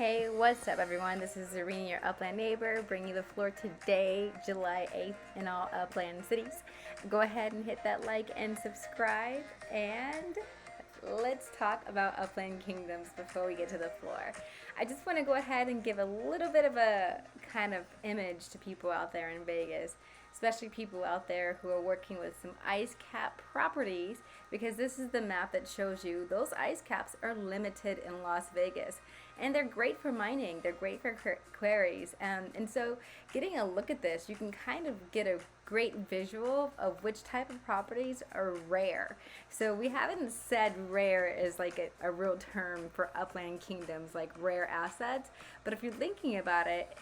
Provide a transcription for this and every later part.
Hey, what's up everyone? This is Zarina, your Upland neighbor, bringing you the floor today, July 8th, in all Upland cities. Go ahead and hit that like and subscribe, and let's talk about Upland Kingdoms before we get to the floor. I just want to go ahead and give a little bit of a kind of image to people out there in Vegas, especially people out there who are working with some ice cap properties, because this is the map that shows you those ice caps are limited in Las Vegas, and they're great for mining, they're great for queries, and so getting a look at this, you can kind of get a great visual of which type of properties are rare. So we haven't said rare is like a real term for Upland Kingdoms, like rare assets, but if you're thinking about it,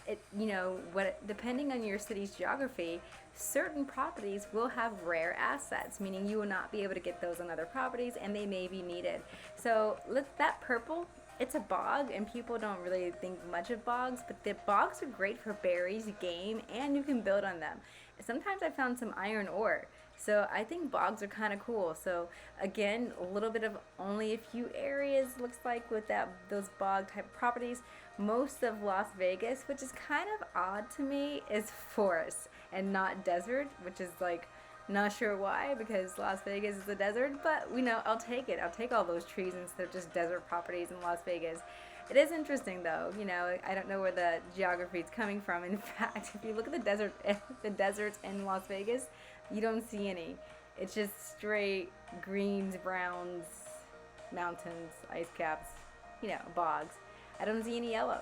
depending on your city's geography, certain properties will have rare assets, meaning you will not be able to get those on other properties and they may be needed. So that purple, it's a bog, and people don't really think much of bogs, but the bogs are great for berries, game, and you can build on them. Sometimes I found some iron ore, so I think bogs are kind of cool. So again, a little bit of only a few areas looks like with those bog type properties. Most of Las Vegas, which is kind of odd to me, is forest and not desert, which is like, not sure why, because Las Vegas is a desert, but I'll take it. I'll take all those trees instead of just desert properties in Las Vegas. It is interesting though, I don't know where the geography is coming from. In fact, if you look at the deserts in Las Vegas, you don't see any. It's just straight greens, browns, mountains, ice caps, bogs. I don't see any yellow.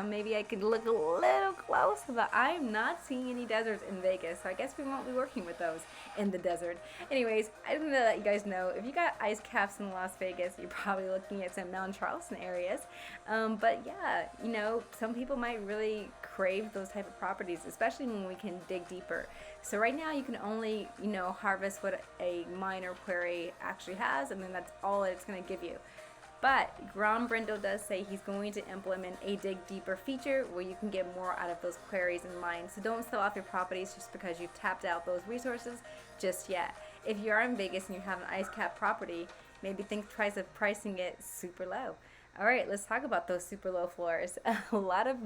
Maybe I could look a little close, but I'm not seeing any deserts in Vegas, so I guess we won't be working with those in the desert. Anyways, I just want to let you guys know, if you got ice caps in Las Vegas, you're probably looking at some Mount Charleston areas. But yeah, some people might really crave those type of properties, especially when we can dig deeper. So right now you can only, harvest what a mine or quarry actually has, and then that's all it's going to give you. But Grom Brindle does say he's going to implement a dig deeper feature where you can get more out of those quarries and mines. So don't sell off your properties just because you've tapped out those resources just yet. If you are in Vegas and you have an ice cap property, maybe try of pricing it super low. All right, let's talk about those super low floors. A lot of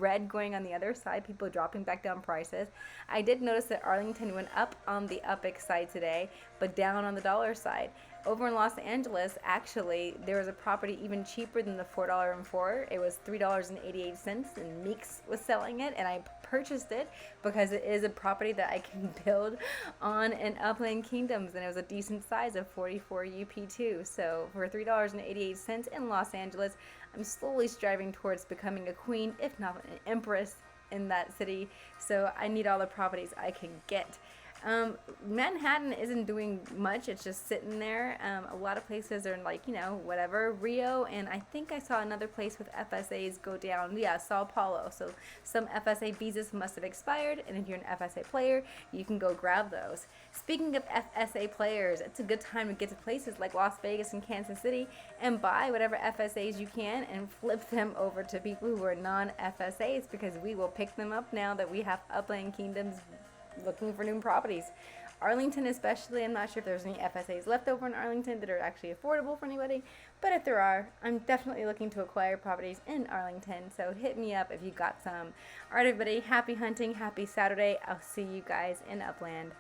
red going on the other side, people dropping back down prices. I did notice that Arlington went up on the UPIC side today, but down on the dollar side. Over in Los Angeles, actually, there was a property even cheaper than the $4.04. It was $3.88, and Meeks was selling it, and I purchased it because it is a property that I can build on in Upland Kingdoms, and it was a decent size of 44 UP2. So for $3.88 in Los Angeles, I'm slowly striving towards becoming a queen, if not an empress, in that city. So I need all the properties I can get. Manhattan isn't doing much, it's just sitting there. A lot of places are like, whatever, Rio, and I think I saw another place with FSAs go down. Yeah, Sao Paulo. So some FSA visas must have expired, and if you're an FSA player, you can go grab those. Speaking of FSA players, it's a good time to get to places like Las Vegas and Kansas City and buy whatever FSAs you can and flip them over to people who are non-FSAs, because we will pick them up now that we have Upland Kingdoms looking for new properties. Arlington especially, I'm not sure if there's any FSAs left over in Arlington that are actually affordable for anybody, but if there are, I'm definitely looking to acquire properties in Arlington, so hit me up if you got some. Alright everybody, happy hunting, happy Saturday. I'll see you guys in Upland.